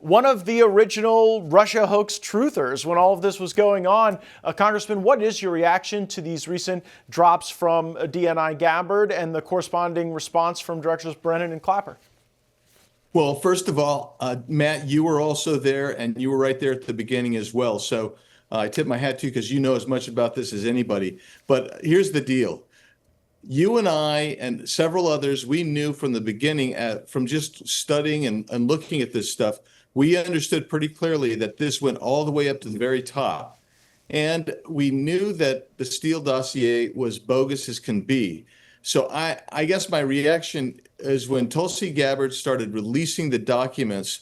one of the original Russia hoax truthers when all of this was going on. Congressman, what is your reaction to these recent drops from DNI Gabbard and the corresponding response from Directors Brennan and Clapper? Well, first of all, Matt, you were also there, and you were right there at the beginning as well. So I tip my hat to you because you know as much about this as anybody. But here's the deal. You and I and several others, we knew from the beginning, from just studying and looking at this stuff, we understood pretty clearly that this went all the way up to the very top. And we knew that the Steele dossier was bogus as can be. So I guess my reaction is when Tulsi Gabbard started releasing the documents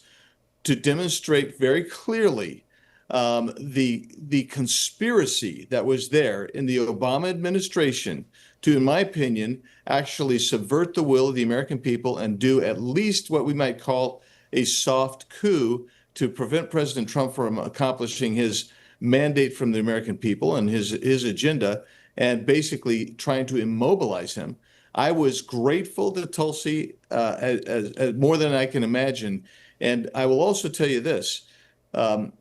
to demonstrate very clearly the conspiracy that was there in the Obama administration to, in my opinion, actually subvert the will of the American people and do at least what we might call a soft coup to prevent President Trump from accomplishing his mandate from the American people and his agenda, and basically trying to immobilize him. I was grateful to Tulsi as more than I can imagine. And I will also tell you this. I'm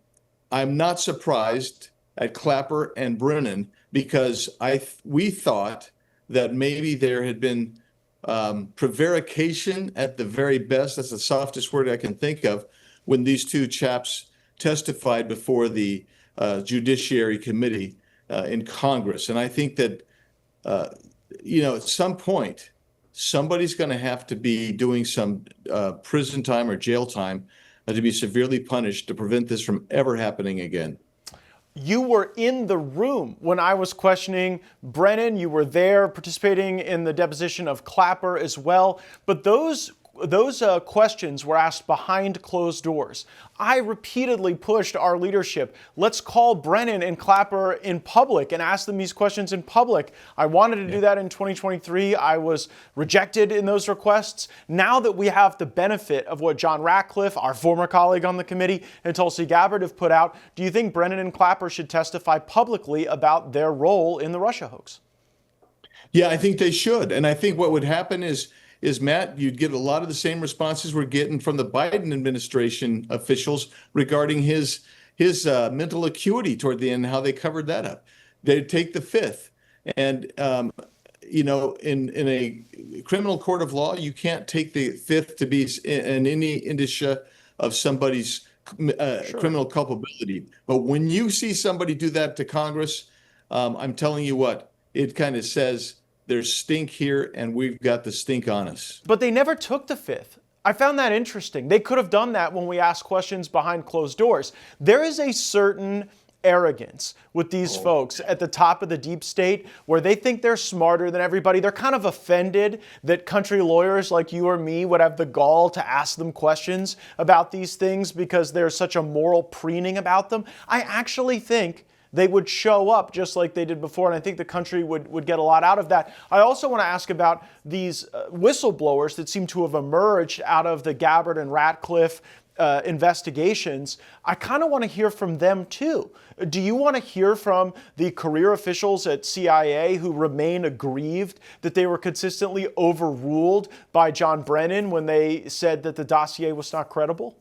not surprised at Clapper and Brennan because we thought that maybe there had been prevarication at the very best. That's the softest word I can think of when these two chaps testified before the Judiciary Committee in Congress. And I think that, at some point, somebody's going to have to be doing some prison time or jail time to be severely punished to prevent this from ever happening again. You were in the room when I was questioning Brennan. You were there participating in the deposition of Clapper as well. But those questions were asked behind closed doors. I repeatedly pushed our leadership. Let's call Brennan and Clapper in public and ask them these questions in public. I wanted to do that in 2023. I was rejected in those requests. Now that we have the benefit of what John Ratcliffe, our former colleague on the committee, and Tulsi Gabbard have put out, do you think Brennan and Clapper should testify publicly about their role in the Russia hoax? Yeah, I think they should. And I think what would happen is Matt, you'd get a lot of the same responses we're getting from the Biden administration officials regarding his mental acuity toward the end, how they covered that up. They'd take the fifth. And, in a criminal court of law, you can't take the fifth to be in any indicia of somebody's criminal culpability. But when you see somebody do that to Congress, I'm telling you what, it kind of says, there's stink here, and we've got the stink on us. But they never took the fifth. I found that interesting. They could have done that when we asked questions behind closed doors. There is a certain arrogance with these folks at the top of the deep state where they think they're smarter than everybody. They're kind of offended that country lawyers like you or me would have the gall to ask them questions about these things because there's such a moral preening about them. I actually think they would show up just like they did before, and I think the country would get a lot out of that. I also want to ask about these whistleblowers that seem to have emerged out of the Gabbard and Ratcliffe investigations. I kind of want to hear from them too. Do you want to hear from the career officials at CIA who remain aggrieved that they were consistently overruled by John Brennan when they said that the dossier was not credible?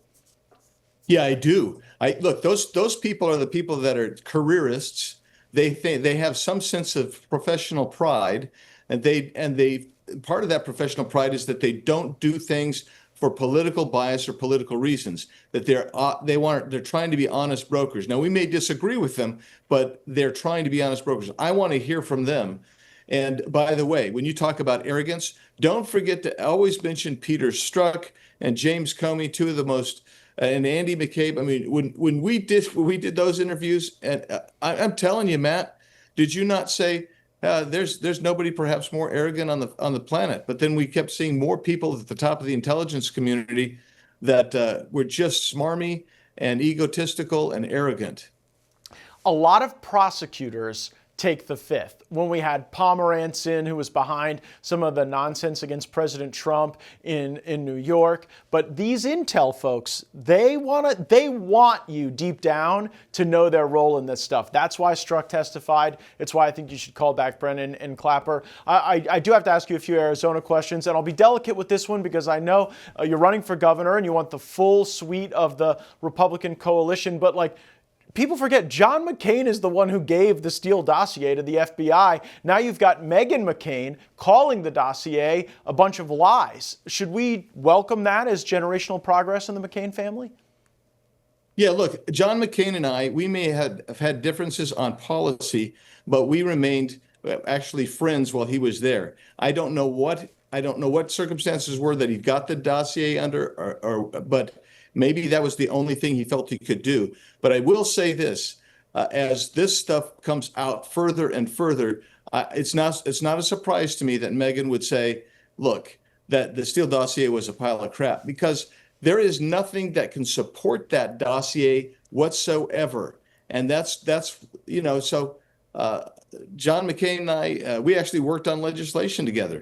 Yeah, I do. Look, those people are the people that are careerists. They think they have some sense of professional pride, and they part of that professional pride is that they don't do things for political bias or political reasons. That they're trying to be honest brokers. Now, we may disagree with them, but they're trying to be honest brokers. I want to hear from them. And by the way, when you talk about arrogance, don't forget to always mention Peter Strzok and James Comey, two of the most. And Andy McCabe. I mean, when we did those interviews, and I'm telling you, Matt, did you not say there's nobody perhaps more arrogant on the planet? But then we kept seeing more people at the top of the intelligence community that were just smarmy and egotistical and arrogant. A lot of prosecutors take the fifth. When we had Pomerantz who was behind some of the nonsense against President Trump in New York. But these intel folks, they want you deep down to know their role in this stuff. That's why Strzok testified. It's why I think you should call back Brennan and Clapper. I do have to ask you a few Arizona questions, and I'll be delicate with this one because I know you're running for governor and you want the full suite of the Republican coalition, but like, people forget John McCain is the one who gave the Steele dossier to the FBI. Now you've got Meghan McCain calling the dossier a bunch of lies. Should we welcome that as generational progress in the McCain family? Yeah, look, John McCain and I, we may have had differences on policy, but we remained actually friends while he was there. I don't know what circumstances were that he got the dossier under, but maybe that was the only thing he felt he could do. But I will say this, as this stuff comes out further and further, it's not a surprise to me that Meghan would say, look, that the Steele dossier was a pile of crap, because there is nothing that can support that dossier whatsoever. And that's so John McCain and I, we actually worked on legislation together.